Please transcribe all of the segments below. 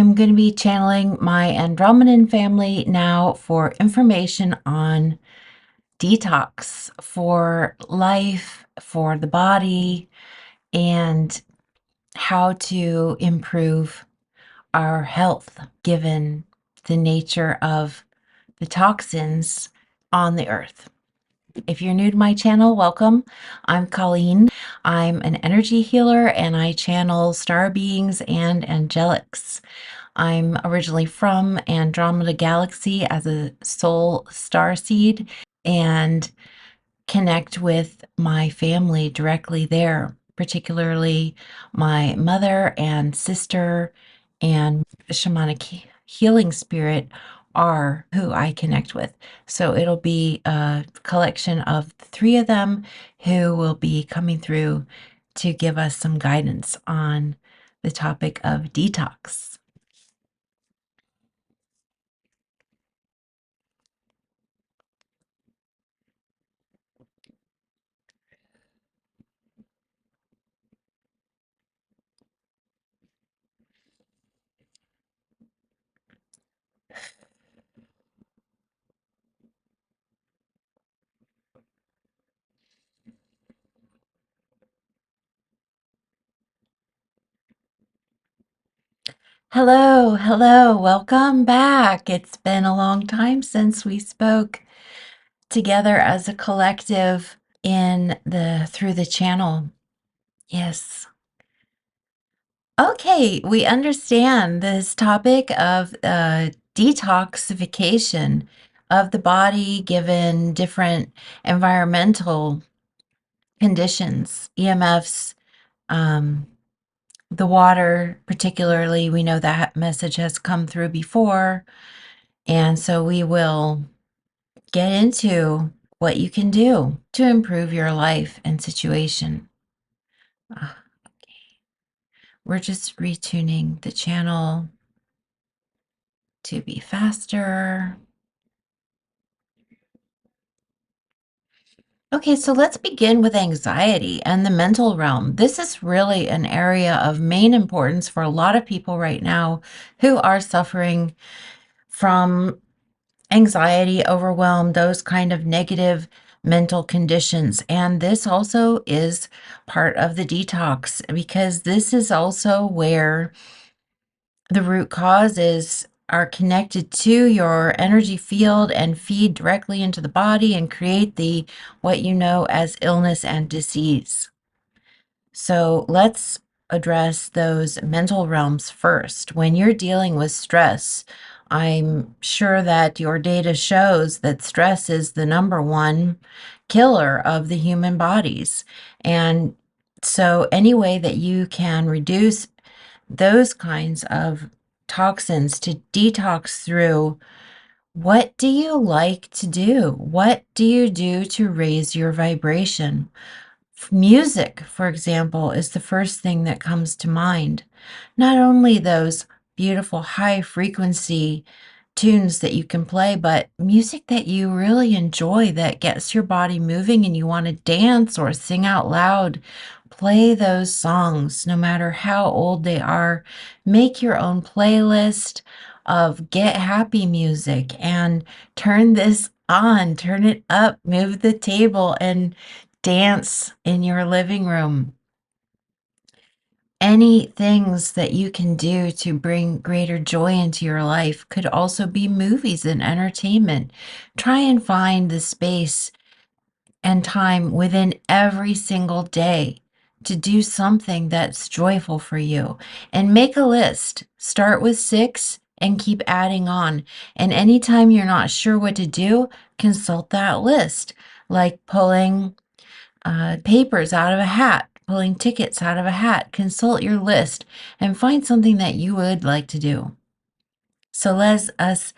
I'm going to be channeling my Andromedan family now for information on detox for life, for the body, and how to improve our health given the nature of the toxins on the earth. If you're new to my channel, welcome. I'm Colleen. I'm an energy healer and I channel star beings and angelics. I'm originally from Andromeda Galaxy as a soul starseed and connect with my family directly there, particularly my mother and sister and shamanic healing spirit are who I connect with. So it'll be a collection of the three of them who will be coming through to give us some guidance on the topic of detox. Hello, hello, welcome back. It's been a long time since we spoke together as a collective through the channel. Yes. Okay, we understand this topic of detoxification of the body given different environmental conditions, EMFs, the water, particularly. We know that message has come through before. And so we will get into what you can do to improve your life and situation. Okay. We're just retuning the channel to be faster. Okay, so let's begin with anxiety and the mental realm. This is really an area of main importance for a lot of people right now who are suffering from anxiety, overwhelm, those kind of negative mental conditions. And this also is part of the detox because this is also where the root causes are connected to your energy field and feed directly into the body and create the what you know as illness and disease. So let's address those mental realms first. When you're dealing with stress, I'm sure that your data shows that stress is the number one killer of the human bodies. And so any way that you can reduce those kinds of toxins to detox through, what do you like to do? What do you do to raise your vibration? Music, for example, is the first thing that comes to mind. Not only those beautiful high frequency tunes that you can play, but music that you really enjoy that gets your body moving and you want to dance or sing out loud. Play those songs, no matter how old they are. Make your own playlist of get happy music and turn this on, turn it up, move the table and dance in your living room. Any things that you can do to bring greater joy into your life could also be movies and entertainment. Try and find the space and time within every single day to do something that's joyful for you. And make a list. Start with 6 and keep adding on. And anytime you're not sure what to do, consult that list, like pulling papers out of a hat, pulling tickets out of a hat. Consult your list and find something that you would like to do. So let us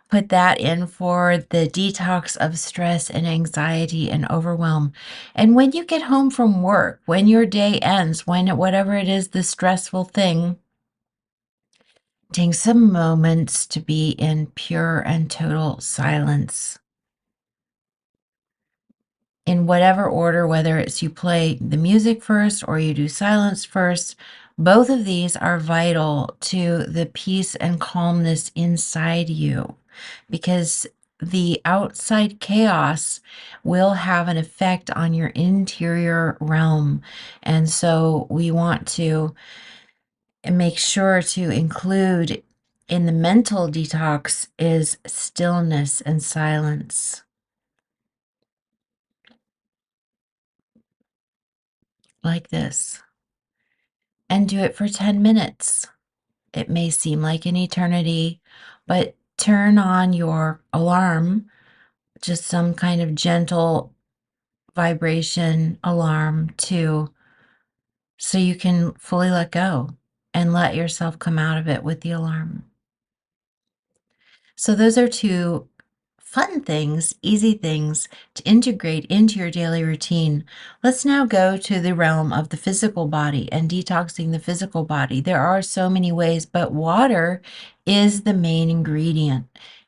put that in for the detox of stress and anxiety and overwhelm. And when you get home from work, when your day ends, whatever it is, the stressful thing, take some moments to be in pure and total silence. in whatever order, whether it's you play the music first or you do silence first. Both of these are vital to the peace and calmness inside you, because the outside chaos will have an effect on your interior realm. And so we want to make sure to include in the mental detox is stillness and silence, like this. And do it for 10 minutes. It may seem like an eternity, but turn on your alarm, just some kind of gentle vibration alarm so you can fully let go and let yourself come out of it with the alarm. So those are two fun things, easy things to integrate into your daily routine. Let's now go to the realm of the physical body and detoxing the physical body. There are so many ways, but water is the main ingredient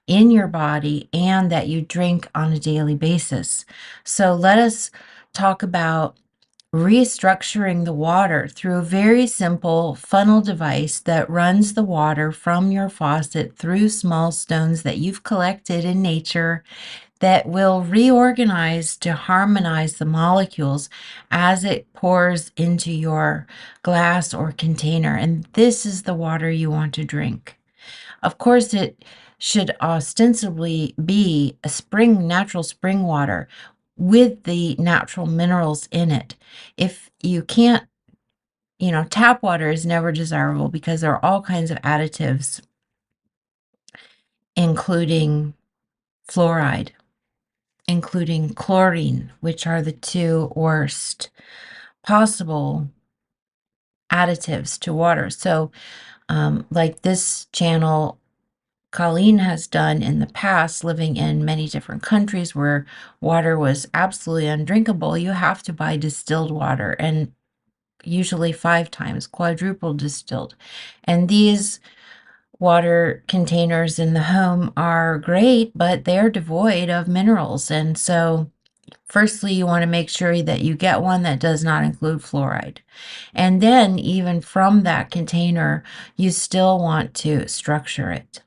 in your body and that you drink on a daily basis. So let us talk about restructuring the water through a very simple funnel device that runs the water from your faucet through small stones that you've collected in nature, that will reorganize to harmonize the molecules as it pours into your glass or container. And this is the water you want to drink. Of course, it should ostensibly be a natural spring water with the natural minerals in it. If you can't, tap water is never desirable because there are all kinds of additives, including fluoride, including chlorine, which are the two worst possible additives to water. So, like this channel, Colleen has done in the past, living in many different countries where water was absolutely undrinkable, you have to buy distilled water, and usually 5 times quadruple distilled. And these water containers in the home are great, but they're devoid of minerals. And so, firstly, you want to make sure that you get one that does not include fluoride. And then, even from that container, you still want to structure it.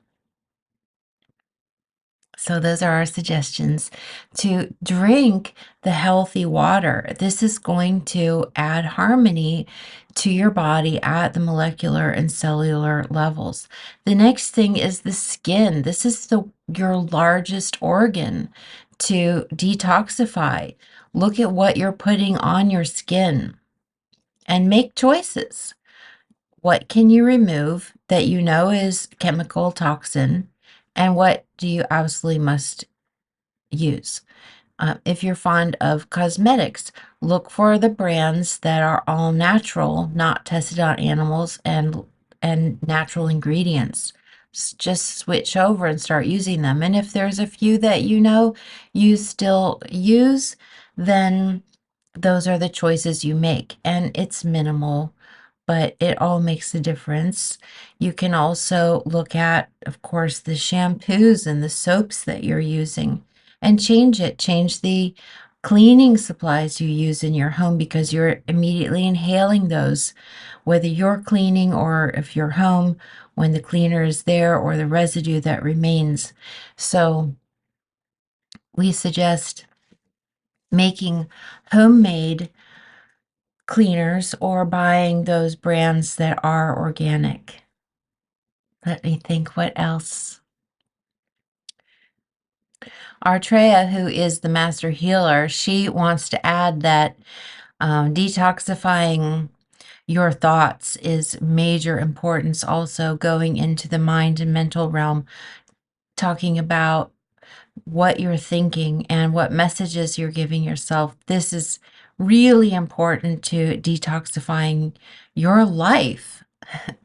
So those are our suggestions to drink the healthy water. This is going to add harmony to your body at the molecular and cellular levels. The next thing is the skin. This is your largest organ to detoxify. Look at what you're putting on your skin and make choices. What can you remove that you know is chemical toxin, and what do you absolutely must use? If you're fond of cosmetics, look for the brands that are all natural, not tested on animals, and natural ingredients. Just switch over and start using them. And if there's a few that you still use, then those are the choices you make. And it's minimal, but it all makes a difference. You can also look at, of course, the shampoos and the soaps that you're using and change it. Change the cleaning supplies you use in your home, because you're immediately inhaling those, whether you're cleaning or if you're home when the cleaner is there, or the residue that remains. So we suggest making homemade cleaners or buying those brands that are organic. Let me think, what else? Artrea, who is the master healer, she wants to add that detoxifying your thoughts is major importance, also going into the mind and mental realm, talking about what you're thinking and what messages you're giving yourself. This is really important to detoxifying your life.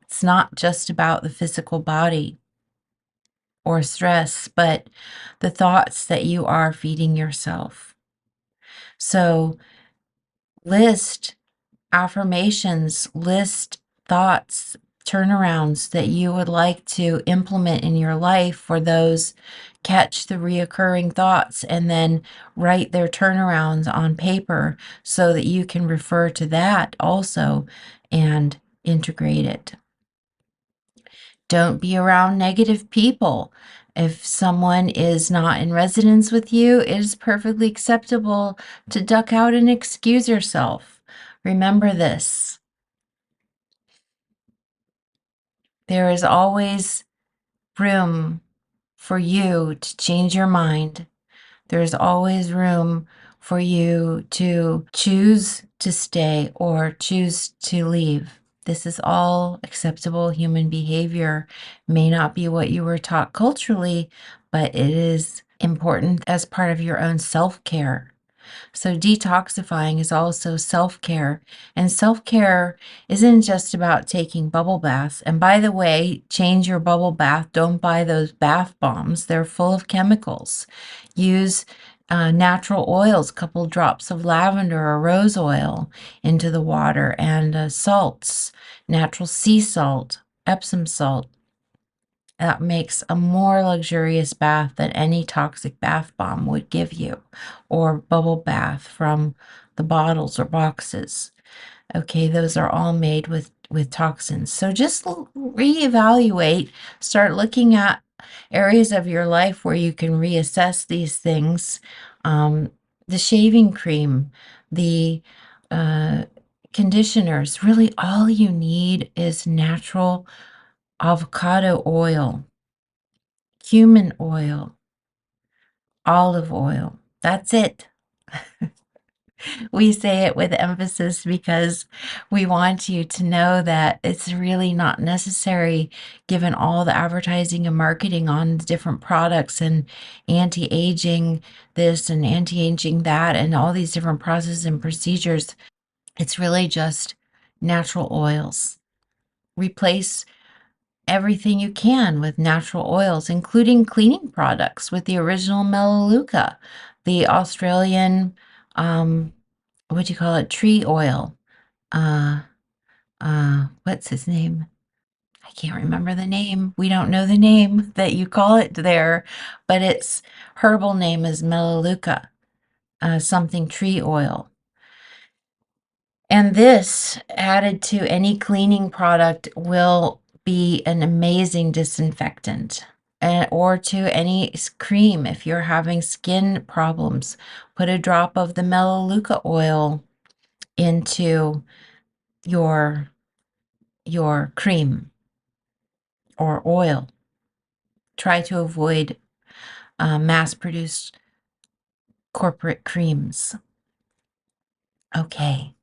It's not just about the physical body or stress, but the thoughts that you are feeding yourself. So list affirmations, list thoughts, turnarounds that you would like to implement in your life for those. Catch the reoccurring thoughts and then write their turnarounds on paper so that you can refer to that also and integrate it. Don't be around negative people. If someone is not in residence with you, it is perfectly acceptable to duck out and excuse yourself. Remember this. There is always room for you to change your mind. There's always room for you to choose to stay or choose to leave. This is all acceptable human behavior. May not be what you were taught culturally, but it is important as part of your own self-care. So detoxifying is also self-care. And self-care isn't just about taking bubble baths. And by the way, change your bubble bath. Don't buy those bath bombs. They're full of chemicals. Use natural oils, a couple drops of lavender or rose oil into the water, and salts, natural sea salt, Epsom salt. That makes a more luxurious bath than any toxic bath bomb would give you, or bubble bath from the bottles or boxes. Okay, those are all made with toxins. So just reevaluate, start looking at areas of your life where you can reassess these things. The shaving cream, the conditioners, really all you need is natural avocado oil, cumin oil, olive oil. That's it. We say it with emphasis because we want you to know that it's really not necessary, given all the advertising and marketing on the different products and anti-aging this and anti-aging that and all these different processes and procedures. It's really just natural oils. Replace everything you can with natural oils, including cleaning products with the original Melaleuca, the Australian, what do you call it, tree oil. What's his name? I can't remember the name. We don't know the name that you call it there, but its herbal name is Melaleuca, something tree oil. And this, added to any cleaning product, will be an amazing disinfectant. Or to any cream if you're having skin problems. Put a drop of the Melaleuca oil into your cream or oil. Try to avoid mass-produced corporate creams. Okay,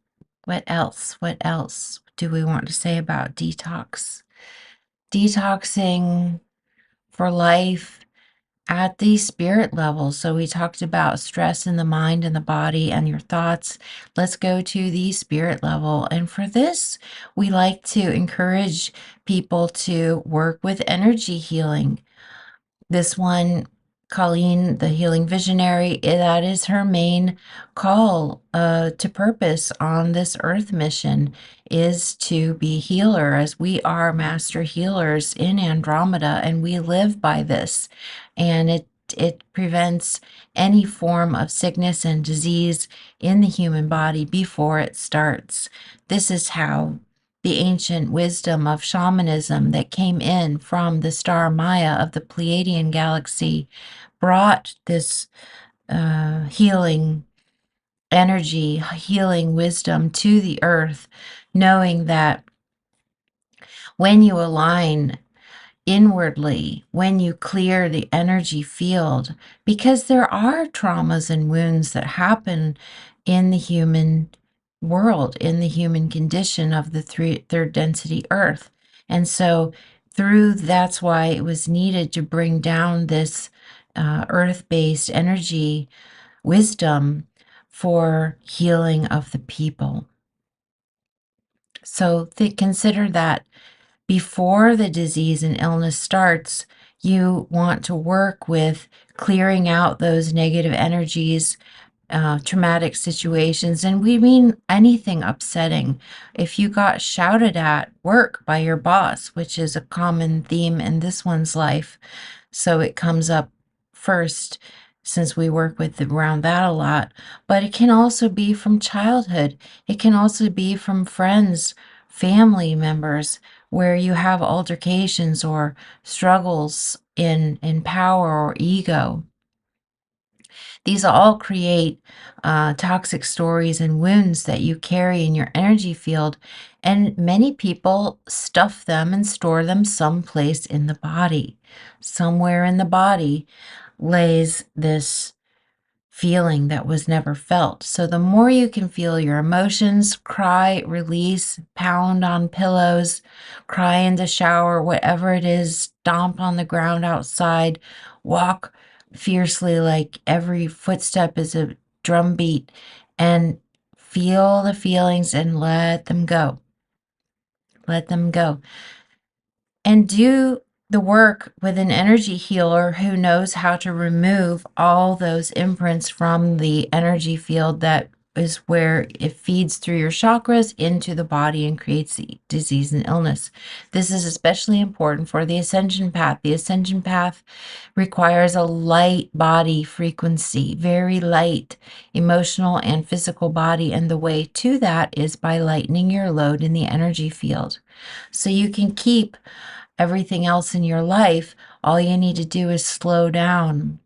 what else? What else do we want to say about detox? Detoxing for life at the spirit level. So we talked about stress in the mind and the body and your thoughts. Let's go to the spirit level. And for this, we like to encourage people to work with energy healing. This one, Colleen, the healing visionary, that is her main call to purpose on this earth mission, is to be healer, as we are master healers in Andromeda, and we live by this. And it prevents any form of sickness and disease in the human body before it starts. This is how the ancient wisdom of shamanism that came in from the star Maya of the Pleiadian galaxy brought this healing energy, healing wisdom to the earth, knowing that when you align inwardly, when you clear the energy field, because there are traumas and wounds that happen in the human world, in the human condition of the third density earth. And so that's why it was needed to bring down this earth-based energy wisdom for healing of the people. So consider that before the disease and illness starts, you want to work with clearing out those negative energies, traumatic situations, and we mean anything upsetting. If you got shouted at work by your boss, which is a common theme in this one's life, so it comes up first since we work with around that a lot, but it can also be from childhood. It can also be from friends, family members, where you have altercations or struggles in power or ego. These all create toxic stories and wounds that you carry in your energy field. And many people stuff them and store them someplace in the body. Somewhere in the body lays this feeling that was never felt. So the more you can feel your emotions, cry, release, pound on pillows, cry in the shower, whatever it is, stomp on the ground outside, walk fiercely like every footstep is a drum beat, and feel the feelings and let them go. Let them go. And do the work with an energy healer who knows how to remove all those imprints from the energy field that is where it feeds through your chakras into the body and creates the disease and illness. This is especially important for the ascension path. The ascension path requires a light body frequency, very light emotional and physical body, and the way to that is by lightening your load in the energy field. So you can keep everything else in your life. All you need to do is slow down,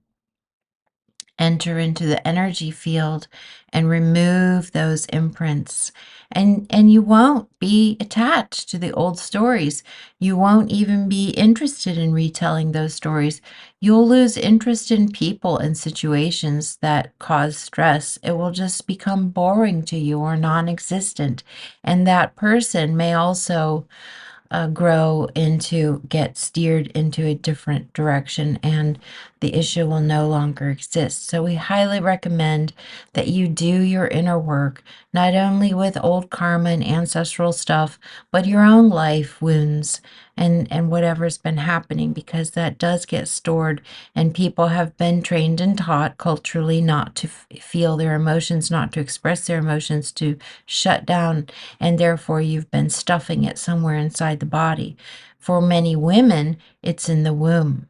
enter into the energy field, and remove those imprints. And you won't be attached to the old stories. You won't even be interested in retelling those stories. You'll lose interest in people and situations that cause stress. It will just become boring to you or non-existent. And that person may also get steered into a different direction, and the issue will no longer exist. So we highly recommend that you do your inner work, not only with old karma and ancestral stuff, but your own life wounds and whatever's been happening, because that does get stored, and people have been trained and taught culturally not to feel their emotions, not to express their emotions, to shut down, and therefore you've been stuffing it somewhere inside the body. For many women, it's in the womb.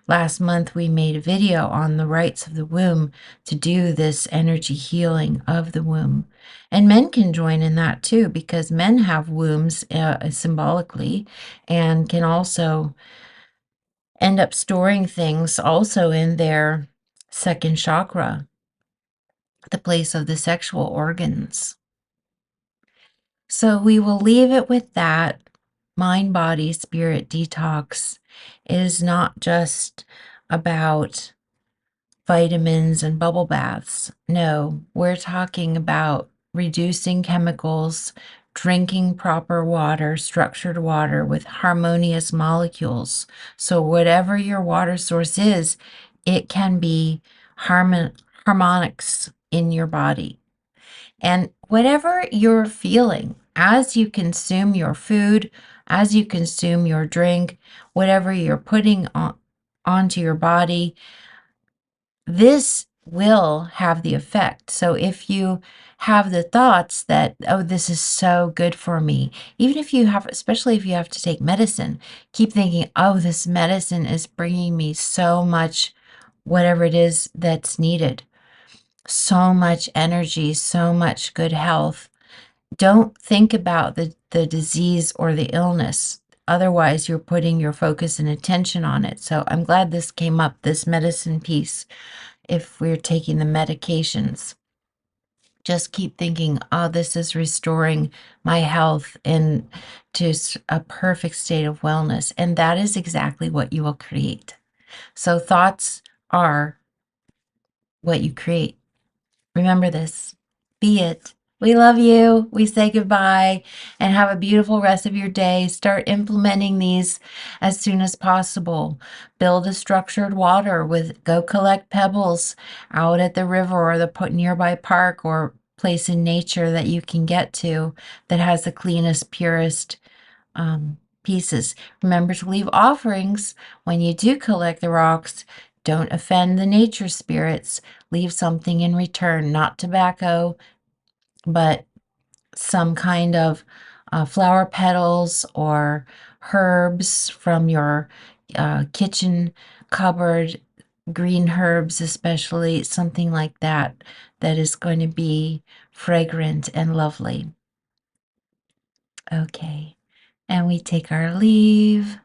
Last month, we made a video on the rights of the womb to do this energy healing of the womb. And men can join in that too, because men have wombs symbolically and can also end up storing things also in their second chakra, the place of the sexual organs. So we will leave it with that. Mind, body, spirit detox is not just about vitamins and bubble baths. No, we're talking about reducing chemicals, drinking proper water, structured water with harmonious molecules. So whatever your water source is, it can be harmonics in your body. And whatever you're feeling as you consume your food, as you consume your drink, whatever you're putting onto your body, this will have the effect. So if you have the thoughts that, oh, this is so good for me, even if you have, especially if you have to take medicine, keep thinking, oh, this medicine is bringing me so much, whatever it is that's needed, so much energy, so much good health. Don't think about the disease or the illness. Otherwise, you're putting your focus and attention on it. So I'm glad this came up, this medicine piece. If we're taking the medications, just keep thinking, oh, this is restoring my health and to a perfect state of wellness. And that is exactly what you will create. So thoughts are what you create. Remember this. Be it. We love you. We say goodbye and have a beautiful rest of your day. Start implementing these as soon as possible. Build a structured water go collect pebbles out at the river or the nearby park or place in nature that you can get to that has the cleanest, purest pieces. Remember to leave offerings when you do collect the rocks. Don't offend the nature spirits. Leave something in return, not tobacco, but some kind of flower petals or herbs from your kitchen cupboard, green herbs especially, something like that, that is going to be fragrant and lovely. Okay, and we take our leave.